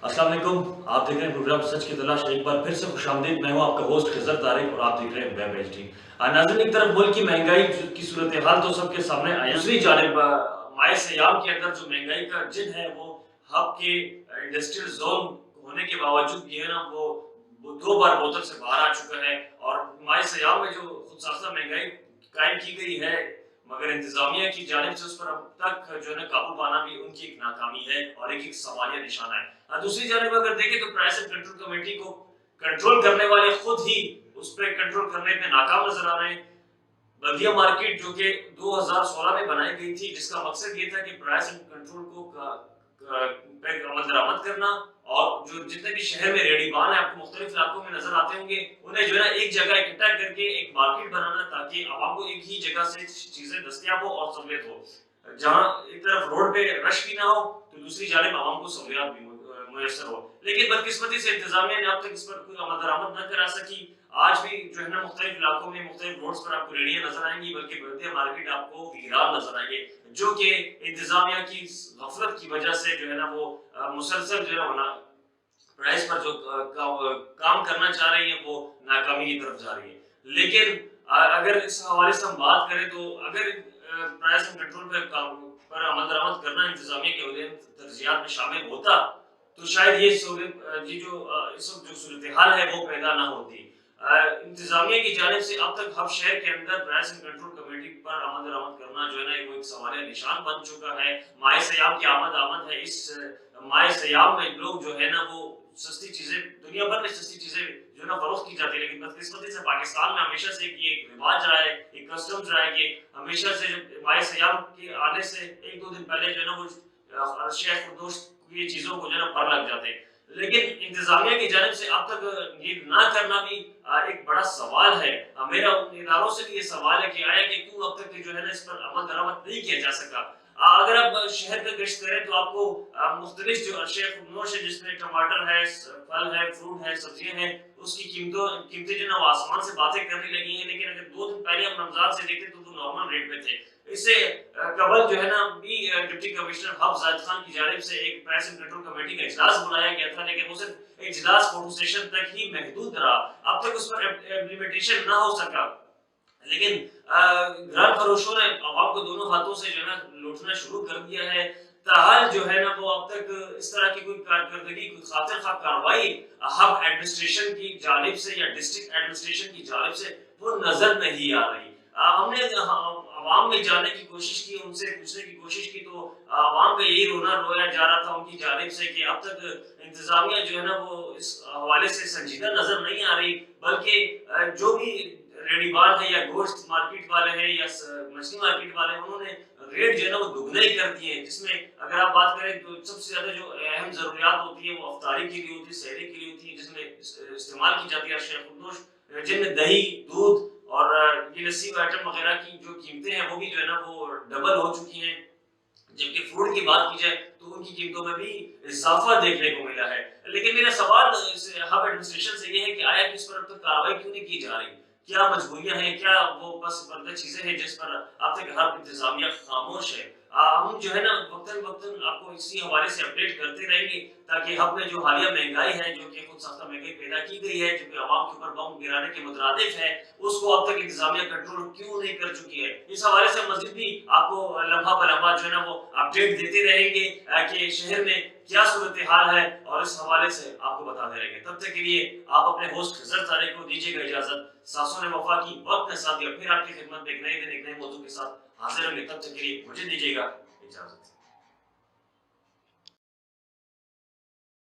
अस्सलाम वालेकुम। आप देख रहे हैं प्रोग्राम सच की तलाश। एक बार फिर से खुशामदीद। मैं हूं आपका होस्ट खिज़र तारिक और आप देख रहे हैं वेब एचडी। नाज़रीन, एक तरफ मुल्क की महंगाई की सूरत हाल तो सबके सामने आई, दूसरी जानिब माए सयाम के अंदर जो महंगाई का जिन है वो हब के इंडस्ट्रियल जोन होने के बावजूद ये है ना वो दो बार बोतल से बाहर आ चुका है। और माए सयाम में जो खुद साख्ता महंगाई कायम की गई है, मगर इंतजामिया की जानिब से उस पर अब तक जो है ना काबू पाना भी उनकी एक नाकामी है और एक सवालिया निशाना है। दूसरी जानिब अगर देखें तो प्राइस एंड कंट्रोल कमेटी को कंट्रोल करने वाले खुद ही उस पर कंट्रोल करने में नाकाम नजर आ रहे हैं। बल्दिया मार्केट जो कि 2016 में बनाई गई थी, जिसका मकसद ये था कि प्राइस एंड कंट्रोल को पे अमल दरामद करना, और जो जितने भी शहर में रेडीबान है आपको मुख्तलिफ इलाकों में नजर आते होंगे, उन्हें जो है ना एक जगह इकट्ठा करके एक मार्केट बनाना ताकि आवाम को एक ही जगह से चीजें दस्तियाब हो और सहूलियत हो। जहाँ एक तरफ रोड पे रश भी ना हो तो दूसरी जानिब आवाम को सहूलियत भी मुयसर हो। लेकिन बदकिस्मती से इंतजामिया ने अब तक इस पर कोई अमल दरामद न करा सकी। आज भी जो है ना मुख्तलिफ इलाकों में मुख्तलिफ रोड्स पर आपको रेडियां नजर आएंगी, बल्कि बल्दिया मार्केट आपको वीरान नजर आएंगे, जो कि इंतजामिया की गफलत की वजह से जो है ना वो मुसलसल जो है होना प्राइस पर जो काम करना चाह रही है वो नाकामी की तरफ जा रही है। लेकिन अगर इस हवाले से हम बात करें तो अगर प्राइस एंड कंट्रोल पर अमल दरामद करना इंतजामिया के तरजीहात में शामिल होता तो शायद ये इस वक्त जो सूरत हाल है वो पैदा ना होती। इंतजामिया की जानिब से अब तक हब शहर के अंदर प्राइस एंड कंट्रोल कमेटी पर अमल दरामद करना जो है ना वो एक सवालिया निशान बन चुका है। माए सयाम की आमद है। इस माए सयाम में लोग जो है ना वो सस्ती चीजें, दुनिया भर में सस्ती चीजें जो ना फरोख्त की जाती है, लेकिन बदकिस्मती से पाकिस्तान में हमेशा से एक रिवाज रहा है, एक कस्टम्स रहा है कि हमेशा से माए सयाम के आने से एक दो दिन पहले जो है ना वो शेख खुर्दोश ये चीजों को जो है ना पर लग जाते हैं। लेकिन इंतजामिया की जानिब से अब तक ये ना करना भी एक बड़ा सवाल है। मेरा उन इदारों से भी ये सवाल है कि आया कि क्यों अब तक जो है ना इस पर अमल दरामद नहीं किया जा सका। अगर आप शहर का गश्त करें तो आपको मुख्तलिफ जो अशिया खुर्दोश है, जिसमें टमाटर है, फल है, फ्रूट है, सब्जियां हैं, उसकी कीमतें जो ना वो आसमान से बातें करने लगी हैं। लेकिन अगर 2 दिन पहले हम रमजान से देखते तो नॉर्मल रेट पे थे। इससे कबल जो है ना भी deputy commissioner hub Zahid Khan की जानिब से एक प्राइस एंड कंट्रोल कमेटी का इजलास बुलाया गया था, लेकिन वो सिर्फ इजलास फोटो सेशन तक ही महदूद रहा। अब तक उस पर इम्प्लीमेंटेशन ना हो सका। लेकिन ग्राहक फरोशों ने आवाम को दोनों हाथों से जो है ना लूटना शुरू कर दिया है। ताहाल जो है ना वो अब तक इस तरह की कोई कारकर्दगी, कोई खातिर खा कार्रवाई हब एडमिनिस्ट्रेशन की जानिब से या डिस्ट्रिक्ट एडमिनिस्ट्रेशन की जानिब से वो नजर नहीं आ रही। हमने आवाम में जाने की कोशिश की, उनसे पूछने की कोशिश की, तो आवाम का यही रोना रोया जा रहा था उनकी जानिब से कि अब तक इंतजामिया जो है ना वो इस हवाले से संजीदा नजर नहीं आ रही, बल्कि जो भी रेडीबान है या गोश्त मार्केट वाले हैं या मछली मार्केट वाले हैं, उन्होंने रेट जो है ना वो दुगने ही कर दिए हैं। जिसमें अगर आप बात करें तो सबसे ज्यादा जो अहम जरूरियात होती है वो अफ्तारी के लिए होती है, सहरी के लिए होती है, जिसमें इस्तेमाल की जाती है अशिया खुर्दोश, जिनमें दही, दूध और ये लस्सी आइटम वगैरह की जो कीमतें हैं वो भी जो है ना वो डबल हो चुकी हैं। जबकि फ्रूट की बात की जाए तो उनकी कीमतों में भी इजाफा देखने को मिला है। लेकिन मेरा सवाल हब एडमिनिस्ट्रेशन से ये है कि आया कि इस पर अब तक कार्रवाई क्यों नहीं की जा रही? क्या मजबूरियां हैं? क्या वो बस पर्दे चीजें हैं जिस पर अब तक हब इंतजामिया खामोश है? हम जो है ना वक्तन वक्तन आपको इसी हवाले से अपडेट करते रहेंगे, ताकि हब में जो हालिया महंगाई है, जो कि खुद साख्ता महंगाई पैदा की गई है, जो कि आवाम के ऊपर बम गिराने के मुतरादिफ है, उसको अब तक इंतजामिया कंट्रोल क्यों नहीं कर चुकी है? इस हवाले से मजीद भी आपको लम्हा ब लम्हा जो है ना वो अपडेट देते रहेंगे कि शहर में क्या सूरत हाल है, और इस हवाले से आपको बताते रहेंगे। तब तक के लिए आप अपने होस्ट खिज़र तारिक को दीजिएगा इजाजत। सासों ने वफा की, वक्त के साथ या फिर आपकी खिदमत में एक नए दिन एक नए मौजू के साथ हाजिर होंगे। तब तक के लिए मुझे दीजिएगा इजाजत।